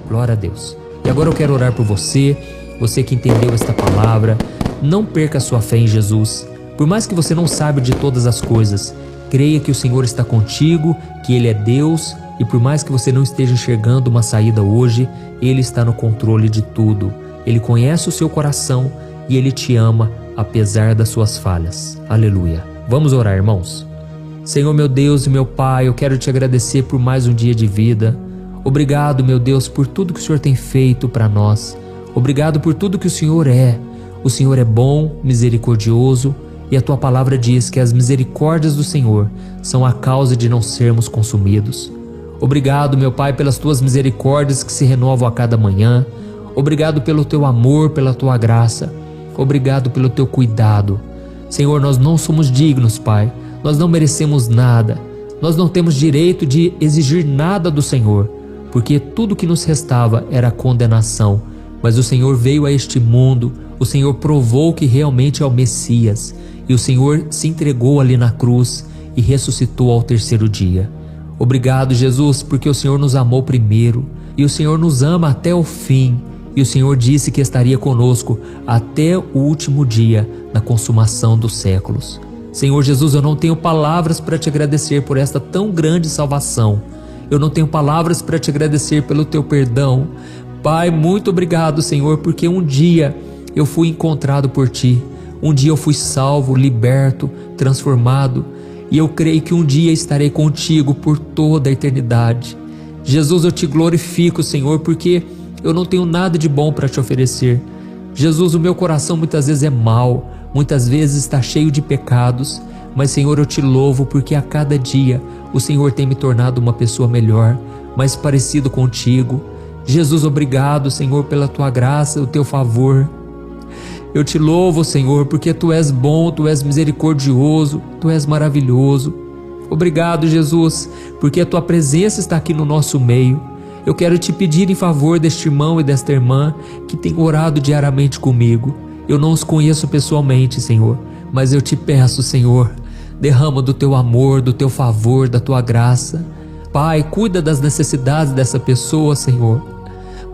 Glória a Deus. E agora eu quero orar por você, você que entendeu esta palavra. Não perca a sua fé em Jesus. Por mais que você não saiba de todas as coisas, creia que o Senhor está contigo, que Ele é Deus, e por mais que você não esteja enxergando uma saída hoje, Ele está no controle de tudo. Ele conhece o seu coração e Ele te ama, apesar das suas falhas. Aleluia. Vamos orar, irmãos. Senhor, meu Deus e meu Pai, eu quero te agradecer por mais um dia de vida. Obrigado, meu Deus, por tudo que o Senhor tem feito para nós. Obrigado por tudo que o Senhor é. O Senhor é bom, misericordioso, e a Tua palavra diz que as misericórdias do Senhor são a causa de não sermos consumidos. Obrigado, meu Pai, pelas Tuas misericórdias que se renovam a cada manhã. Obrigado pelo Teu amor, pela Tua graça. Obrigado pelo Teu cuidado. Senhor, nós não somos dignos, Pai. Nós não merecemos nada. Nós não temos direito de exigir nada do Senhor, porque tudo que nos restava era condenação. Mas o Senhor veio a este mundo, o Senhor provou que realmente é o Messias, e o Senhor se entregou ali na cruz e ressuscitou ao terceiro dia. Obrigado, Jesus, porque o Senhor nos amou primeiro, e o Senhor nos ama até o fim, e o Senhor disse que estaria conosco até o último dia, na consumação dos séculos. Senhor Jesus, eu não tenho palavras para te agradecer por esta tão grande salvação. Eu não tenho palavras para te agradecer pelo teu perdão. Pai, muito obrigado, Senhor, porque um dia eu fui encontrado por ti. Um dia eu fui salvo, liberto, transformado. E eu creio que um dia estarei contigo por toda a eternidade. Jesus, eu te glorifico, Senhor, porque eu não tenho nada de bom para te oferecer. Jesus, o meu coração muitas vezes é mau, muitas vezes está cheio de pecados, mas Senhor, eu te louvo porque a cada dia o Senhor tem me tornado uma pessoa melhor, mais parecido contigo. Jesus, obrigado, Senhor, pela tua graça, o teu favor. Eu te louvo, Senhor, porque tu és bom, tu és misericordioso, tu és maravilhoso. Obrigado, Jesus, porque a tua presença está aqui no nosso meio. Eu quero te pedir em favor deste irmão e desta irmã que tem orado diariamente comigo. Eu não os conheço pessoalmente, Senhor, mas eu te peço, Senhor, derrama do teu amor, do teu favor, da tua graça. Pai, cuida das necessidades dessa pessoa, Senhor.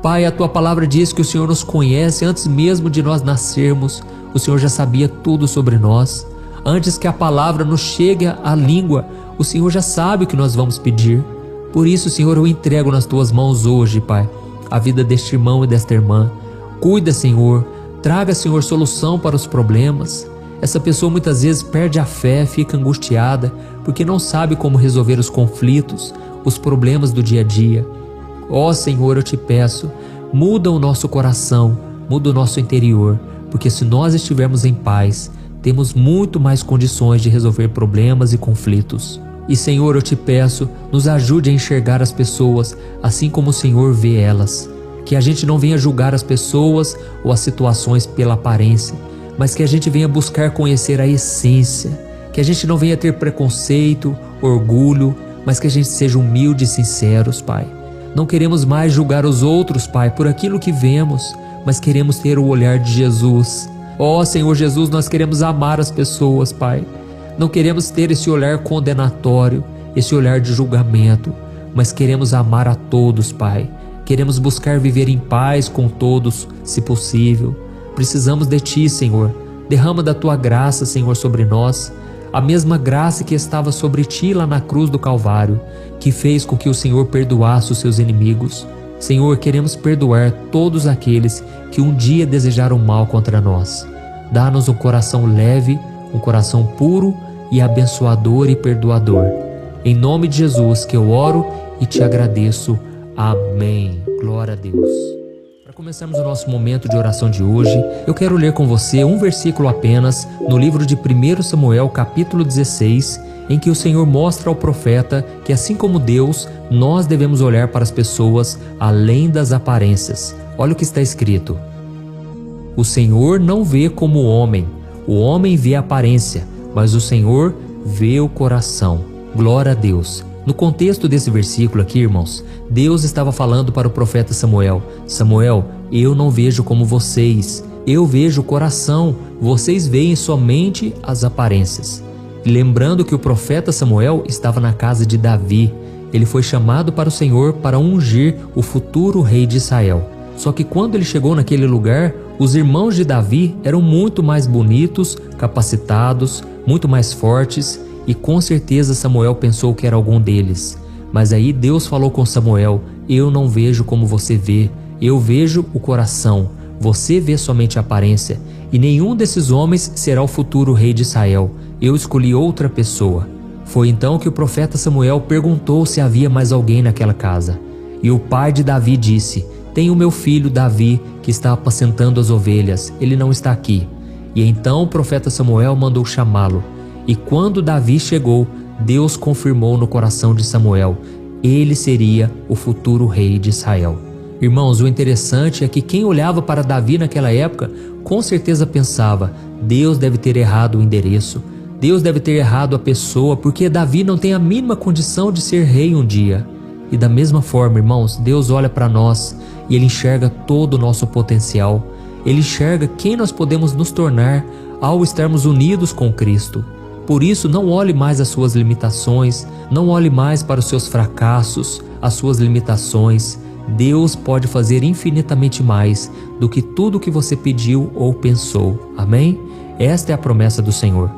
Pai, a tua palavra diz que o Senhor nos conhece antes mesmo de nós nascermos. O Senhor já sabia tudo sobre nós. Antes que a palavra nos chegue à língua, o Senhor já sabe o que nós vamos pedir. Por isso, Senhor, eu entrego nas tuas mãos hoje, Pai, a vida deste irmão e desta irmã. Cuida, Senhor. Traga, Senhor, solução para os problemas. Essa pessoa muitas vezes perde a fé, fica angustiada, porque não sabe como resolver os conflitos, os problemas do dia a dia. Ó Senhor, eu te peço, muda o nosso coração, muda o nosso interior, porque se nós estivermos em paz, temos muito mais condições de resolver problemas e conflitos. E Senhor, eu te peço, nos ajude a enxergar as pessoas assim como o Senhor vê elas. Que a gente não venha julgar as pessoas ou as situações pela aparência, mas que a gente venha buscar conhecer a essência. Que a gente não venha ter preconceito, orgulho, mas que a gente seja humilde e sinceros, Pai. Não queremos mais julgar os outros, Pai, por aquilo que vemos, mas queremos ter o olhar de Jesus. Ó Senhor Jesus, nós queremos amar as pessoas, Pai. Não queremos ter esse olhar condenatório, esse olhar de julgamento, mas queremos amar a todos, Pai. Queremos buscar viver em paz com todos, se possível. Precisamos de Ti, Senhor. Derrama da Tua graça, Senhor, sobre nós. A mesma graça que estava sobre Ti lá na cruz do Calvário, que fez com que o Senhor perdoasse os seus inimigos. Senhor, queremos perdoar todos aqueles que um dia desejaram mal contra nós. Dá-nos um coração leve, um coração puro e abençoador e perdoador. Em nome de Jesus que eu oro e te agradeço. Amém. Glória a Deus. Para começarmos o nosso momento de oração de hoje, eu quero ler com você um versículo apenas no livro de 1 Samuel, capítulo 16, em que o Senhor mostra ao profeta que, assim como Deus, nós devemos olhar para as pessoas além das aparências. Olha o que está escrito: o Senhor não vê como o homem vê a aparência, mas o Senhor vê o coração. Glória a Deus. No contexto desse versículo aqui, irmãos, Deus estava falando para o profeta Samuel: Samuel, eu não vejo como vocês, eu vejo o coração, vocês veem somente as aparências. Lembrando que o profeta Samuel estava na casa de Davi, Ele foi chamado para o Senhor para ungir o futuro rei de Israel. Só que quando ele chegou naquele lugar, os irmãos de Davi eram muito mais bonitos, capacitados, muito mais fortes, e com certeza Samuel pensou que era algum deles. Mas aí Deus falou com Samuel: eu não vejo como você vê, eu vejo o coração, você vê somente a aparência, e nenhum desses homens será o futuro rei de Israel, eu escolhi outra pessoa. Foi então que o profeta Samuel perguntou se havia mais alguém naquela casa. E o pai de Davi disse: tem o meu filho Davi que está apacentando as ovelhas, ele não está aqui. E então o profeta Samuel mandou chamá-lo. E quando Davi chegou, Deus confirmou no coração de Samuel: ele seria o futuro rei de Israel. Irmãos, o interessante é que quem olhava para Davi naquela época, com certeza pensava: Deus deve ter errado o endereço, Deus deve ter errado a pessoa, porque Davi não tem a mínima condição de ser rei um dia. E da mesma forma, irmãos, Deus olha para nós e Ele enxerga todo o nosso potencial. Ele enxerga quem nós podemos nos tornar ao estarmos unidos com Cristo. Por isso, não olhe mais as suas limitações, não olhe mais para os seus fracassos, as suas limitações. Deus pode fazer infinitamente mais do que tudo que você pediu ou pensou. Amém? Esta é a promessa do Senhor.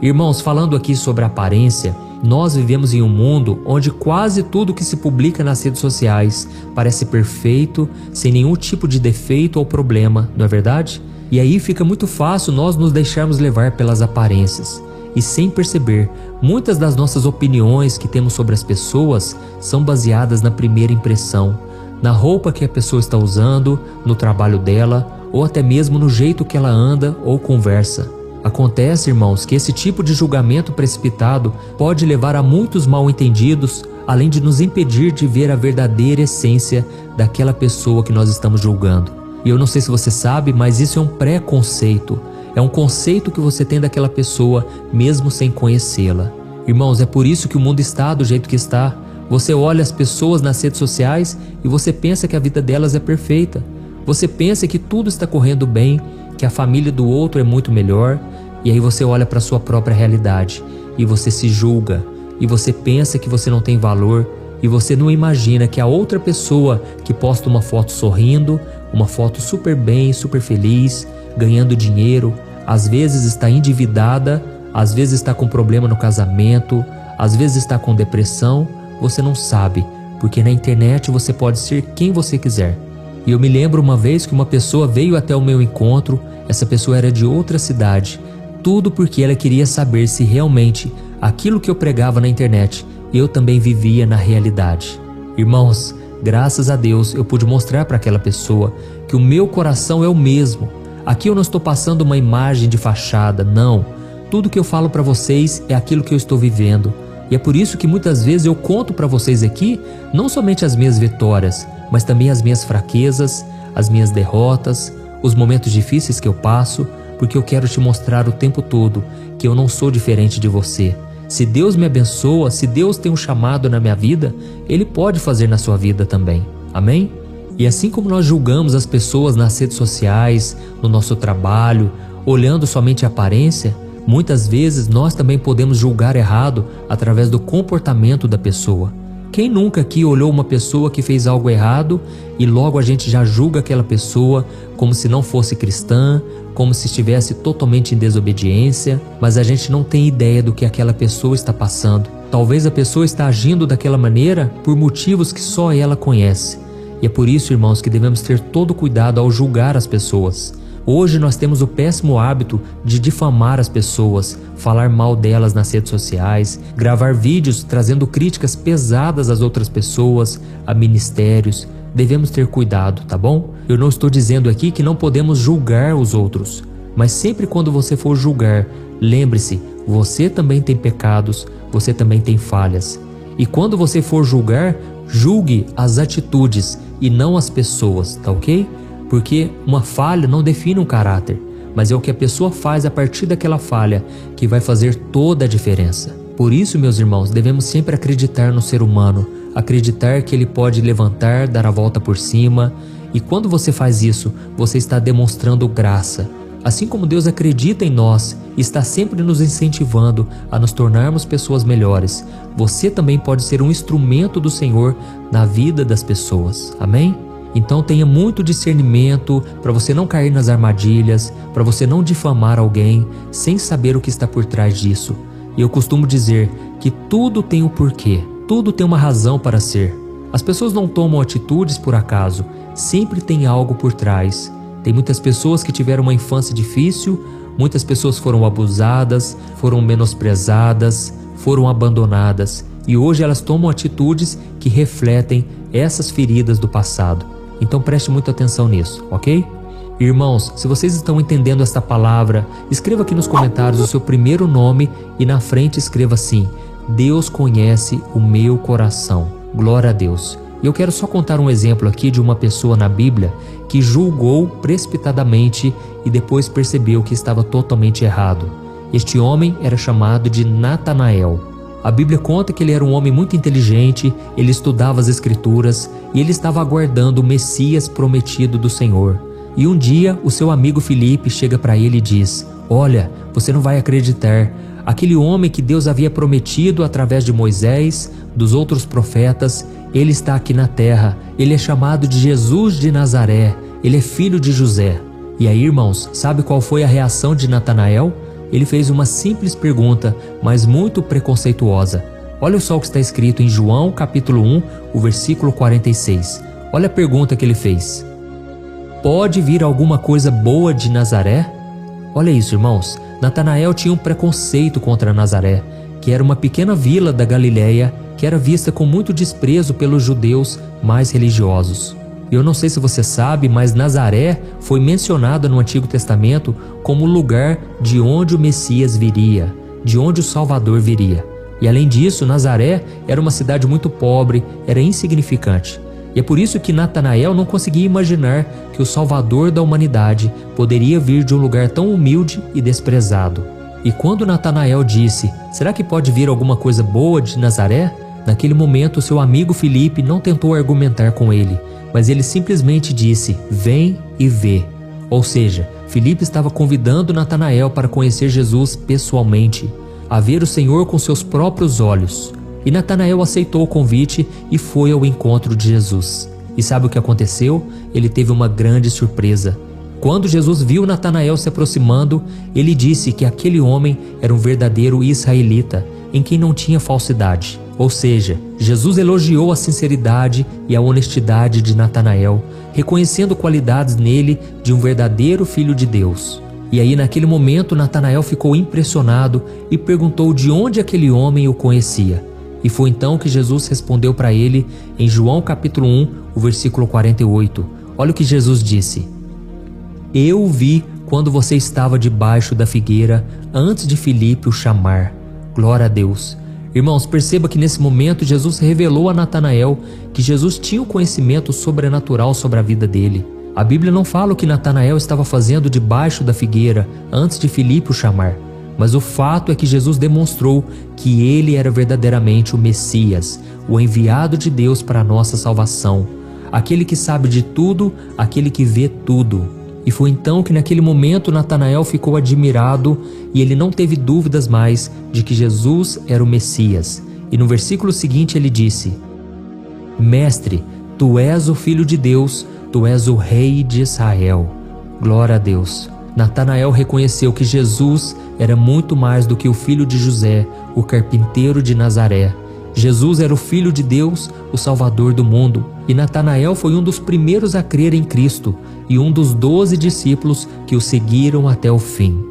Irmãos, falando aqui sobre a aparência, nós vivemos em um mundo onde quase tudo que se publica nas redes sociais parece perfeito, sem nenhum tipo de defeito ou problema, não é verdade? E aí fica muito fácil nós nos deixarmos levar pelas aparências. E sem perceber, muitas das nossas opiniões que temos sobre as pessoas são baseadas na primeira impressão, na roupa que a pessoa está usando, no trabalho dela, ou até mesmo no jeito que ela anda ou conversa. Acontece, irmãos, que esse tipo de julgamento precipitado pode levar a muitos mal-entendidos, além de nos impedir de ver a verdadeira essência daquela pessoa que nós estamos julgando. E eu não sei se você sabe, mas isso é um pré-conceito. É um conceito que você tem daquela pessoa, mesmo sem conhecê-la. Irmãos, é por isso que o mundo está do jeito que está. Você olha as pessoas nas redes sociais e você pensa que a vida delas é perfeita. Você pensa que tudo está correndo bem, que a família do outro é muito melhor, e aí você olha para a sua própria realidade e você se julga, e você pensa que você não tem valor, e você não imagina que a outra pessoa que posta uma foto sorrindo, uma foto super bem, super feliz, ganhando dinheiro, às vezes está endividada, às vezes está com problema no casamento, às vezes está com depressão. Você não sabe, porque na internet você pode ser quem você quiser. E eu me lembro uma vez que uma pessoa veio até o meu encontro. Essa pessoa era de outra cidade, tudo porque ela queria saber se realmente aquilo que eu pregava na internet eu também vivia na realidade. Irmãos, graças a Deus eu pude mostrar para aquela pessoa que o meu coração é o mesmo. Aqui eu não estou passando uma imagem de fachada, não. Tudo que eu falo para vocês é aquilo que eu estou vivendo. E é por isso que muitas vezes eu conto para vocês aqui não somente as minhas vitórias, mas também as minhas fraquezas, as minhas derrotas, os momentos difíceis que eu passo, porque eu quero te mostrar o tempo todo que eu não sou diferente de você. Se Deus me abençoa, se Deus tem um chamado na minha vida, Ele pode fazer na sua vida também. Amém? E assim como nós julgamos as pessoas nas redes sociais, no nosso trabalho, olhando somente a aparência, muitas vezes nós também podemos julgar errado através do comportamento da pessoa. Quem nunca aqui olhou uma pessoa que fez algo errado e logo a gente já julga aquela pessoa como se não fosse cristã, como se estivesse totalmente em desobediência, mas a gente não tem ideia do que aquela pessoa está passando. Talvez a pessoa está agindo daquela maneira por motivos que só ela conhece. E é por isso, irmãos, que devemos ter todo cuidado ao julgar as pessoas. Hoje nós temos o péssimo hábito de difamar as pessoas, falar mal delas nas redes sociais, gravar vídeos trazendo críticas pesadas às outras pessoas, a ministérios. Devemos ter cuidado, tá bom? Eu não estou dizendo aqui que não podemos julgar os outros, mas sempre quando você for julgar, lembre-se, você também tem pecados, você também tem falhas. E quando você for julgar, julgue as atitudes e não as pessoas, tá ok? Porque uma falha não define um caráter, mas é o que a pessoa faz a partir daquela falha que vai fazer toda a diferença. Por isso, meus irmãos, devemos sempre acreditar no ser humano, acreditar que ele pode levantar, dar a volta por cima. E quando você faz isso, você está demonstrando graça. Assim como Deus acredita em nós e está sempre nos incentivando a nos tornarmos pessoas melhores, você também pode ser um instrumento do Senhor na vida das pessoas. Amém? Então tenha muito discernimento para você não cair nas armadilhas, para você não difamar alguém sem saber o que está por trás disso. E eu costumo dizer que tudo tem um porquê, tudo tem uma razão para ser. As pessoas não tomam atitudes por acaso, sempre tem algo por trás. Tem muitas pessoas que tiveram uma infância difícil, muitas pessoas foram abusadas, foram menosprezadas, foram abandonadas e hoje elas tomam atitudes que refletem essas feridas do passado. Então preste muita atenção nisso, ok? Irmãos, se vocês estão entendendo esta palavra, escreva aqui nos comentários o seu primeiro nome e na frente escreva assim: Deus conhece o meu coração. Glória a Deus. E eu quero só contar um exemplo aqui de uma pessoa na Bíblia que julgou precipitadamente e depois percebeu que estava totalmente errado. Este homem era chamado de Natanael. A Bíblia conta que ele era um homem muito inteligente, ele estudava as Escrituras e ele estava aguardando o Messias prometido do Senhor. E um dia o seu amigo Filipe chega para ele e diz: olha, você não vai acreditar, aquele homem que Deus havia prometido através de Moisés, dos outros profetas, ele está aqui na terra, ele é chamado de Jesus de Nazaré, ele é filho de José. E aí, irmãos, sabe qual foi a reação de Natanael? Ele fez uma simples pergunta, mas muito preconceituosa. Olha só o que está escrito em João capítulo 1, o versículo 46. Olha a pergunta que ele fez: pode vir alguma coisa boa de Nazaré? Olha isso, irmãos. Natanael tinha um preconceito contra Nazaré, que era uma pequena vila da Galileia, que era vista com muito desprezo pelos judeus mais religiosos. Eu não sei se você sabe, mas Nazaré foi mencionada no Antigo Testamento como o lugar de onde o Messias viria, de onde o Salvador viria. E além disso, Nazaré era uma cidade muito pobre, era insignificante. E é por isso que Natanael não conseguia imaginar que o Salvador da humanidade poderia vir de um lugar tão humilde e desprezado. E quando Natanael disse: será que pode vir alguma coisa boa de Nazaré? Naquele momento, seu amigo Filipe não tentou argumentar com ele, mas ele simplesmente disse: vem e vê. Ou seja, Filipe estava convidando Natanael para conhecer Jesus pessoalmente, a ver o Senhor com seus próprios olhos. E Natanael aceitou o convite e foi ao encontro de Jesus. E sabe o que aconteceu? Ele teve uma grande surpresa. Quando Jesus viu Natanael se aproximando, ele disse que aquele homem era um verdadeiro israelita, em quem não tinha falsidade. Ou seja, Jesus elogiou a sinceridade e a honestidade de Natanael, reconhecendo qualidades nele de um verdadeiro filho de Deus. E aí naquele momento Natanael ficou impressionado e perguntou de onde aquele homem o conhecia. E foi então que Jesus respondeu para ele em João capítulo 1, o versículo 48. Olha o que Jesus disse: eu o vi quando você estava debaixo da figueira, antes de Filipe o chamar. Glória a Deus. Irmãos, perceba que nesse momento Jesus revelou a Natanael que Jesus tinha o conhecimento sobrenatural sobre a vida dele. A Bíblia não fala o que Natanael estava fazendo debaixo da figueira antes de Filipe o chamar, mas o fato é que Jesus demonstrou que ele era verdadeiramente o Messias, o enviado de Deus para a nossa salvação, aquele que sabe de tudo, aquele que vê tudo. E foi então que naquele momento Natanael ficou admirado e ele não teve dúvidas mais de que Jesus era o Messias. E no versículo seguinte ele disse: Mestre, tu és o Filho de Deus, tu és o Rei de Israel. Glória a Deus. Natanael reconheceu que Jesus era muito mais do que o filho de José, o carpinteiro de Nazaré. Jesus era o Filho de Deus, o Salvador do mundo. E Natanael foi um dos primeiros a crer em Cristo e um dos 12 discípulos que o seguiram até o fim.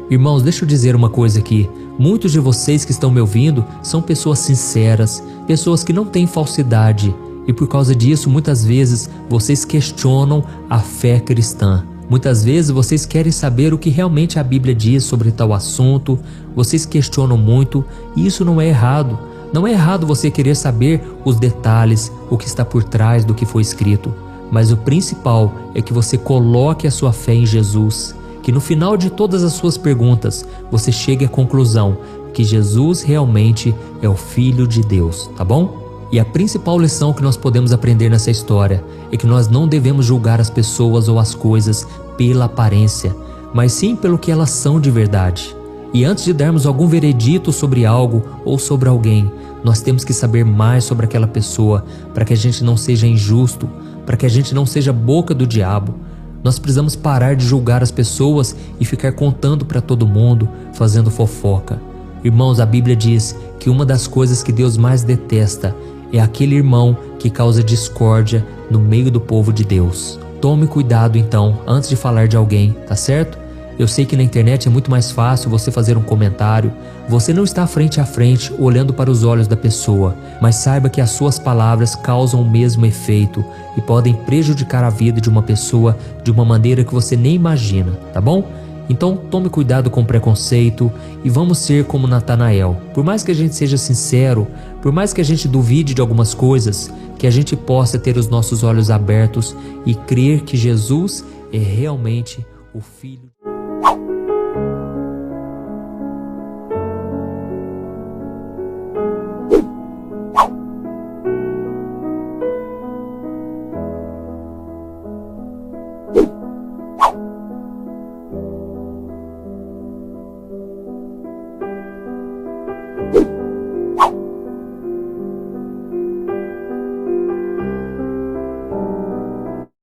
Irmãos, deixa eu dizer uma coisa aqui. Muitos de vocês que estão me ouvindo são pessoas sinceras, pessoas que não têm falsidade. E por causa disso, muitas vezes, vocês questionam a fé cristã. Muitas vezes vocês querem saber o que realmente a Bíblia diz sobre tal assunto. Vocês questionam muito e isso não é errado. Não é errado você querer saber os detalhes, o que está por trás do que foi escrito. Mas o principal é que você coloque a sua fé em Jesus. Que no final de todas as suas perguntas, você chegue à conclusão que Jesus realmente é o Filho de Deus, tá bom? E a principal lição que nós podemos aprender nessa história é que nós não devemos julgar as pessoas ou as coisas pela aparência, mas sim pelo que elas são de verdade. E antes de darmos algum veredito sobre algo ou sobre alguém, nós temos que saber mais sobre aquela pessoa para que a gente não seja injusto, para que a gente não seja boca do diabo. Nós precisamos parar de julgar as pessoas e ficar contando para todo mundo, fazendo fofoca. Irmãos, a Bíblia diz que uma das coisas que Deus mais detesta é aquele irmão que causa discórdia no meio do povo de Deus. Tome cuidado então antes de falar de alguém, tá certo? Eu sei que na internet é muito mais fácil você fazer um comentário. Você não está frente a frente olhando para os olhos da pessoa, mas saiba que as suas palavras causam o mesmo efeito e podem prejudicar a vida de uma pessoa de uma maneira que você nem imagina, tá bom? Então tome cuidado com o preconceito e vamos ser como Natanael. Por mais que a gente seja sincero, por mais que a gente duvide de algumas coisas, que a gente possa ter os nossos olhos abertos e crer que Jesus é realmente o Filho de Deus.